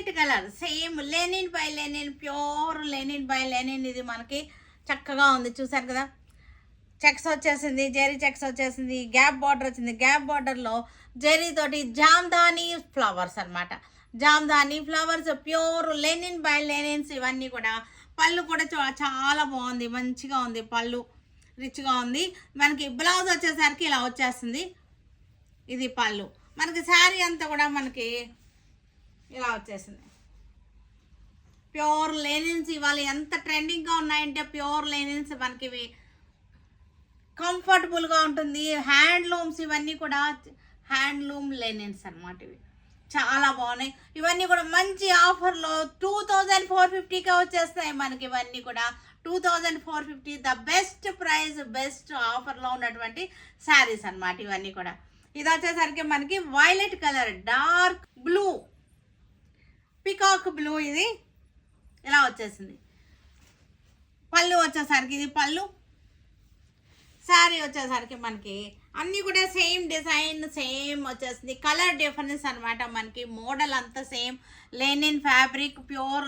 Violet colour same Lenin by Lenin, pure linen by Lenin. ఇది మనకి చక్కగా ఉంది, చూసారు కదా. చెక్స్ వచ్చేసింది, జెరీ చెక్స్ వచ్చేసింది, గ్యాప్ బార్డర్ వచ్చింది. గ్యాప్ బార్డర్లో జెరీ తోటి జామ్దాని ఫ్లవర్స్ అనమాట. Jamdani flowers, pure linen by linens ఇవన్నీ కూడా. పళ్ళు కూడా చాలా బాగుంది, మంచిగా ఉంది పళ్ళు, రిచ్గా ఉంది. మనకి బ్లౌజ్ వచ్చేసరికి ఇలా వచ్చేస్తుంది. ఇది పళ్ళు. మనకి శారీ అంతా కూడా మనకి ఇలా వచ్చేసింది. ప్యూర్ లెనిన్స్ ఇవాళ ఎంత ట్రెండింగ్గా ఉన్నాయంటే ప్యూర్ లెనిన్స్ మనకి ఇవి కంఫర్టబుల్గా ఉంటుంది. హ్యాండ్లూమ్స్ ఇవన్నీ కూడా హ్యాండ్లూమ్ లెనిన్స్ అనమాట. ఇవి చాలా బాగున్నాయి. ఇవన్నీ కూడా మంచి ఆఫర్లో 2450కే వచ్చేస్తాయి మనకి. ఇవన్నీ కూడా 2450 ద బెస్ట్ ప్రైస్, బెస్ట్ ఆఫర్లో ఉన్నటువంటి శారీస్ అనమాట ఇవన్నీ కూడా. ఇది వచ్చేసరికి మనకి violet colour, dark blue, peacock blue, ఇది ఇలా వచ్చేసింది. పళ్ళు వచ్చేసరికి ఇది పళ్ళు. శారీ వచ్చేసరికి మనకి అన్నీ కూడా సేమ్ డిజైన్, సేమ్ వచ్చేసింది. కలర్ డిఫరెన్స్ అనమాట. మనకి మోడల్ అంతా సేమ్. Linen fabric, pure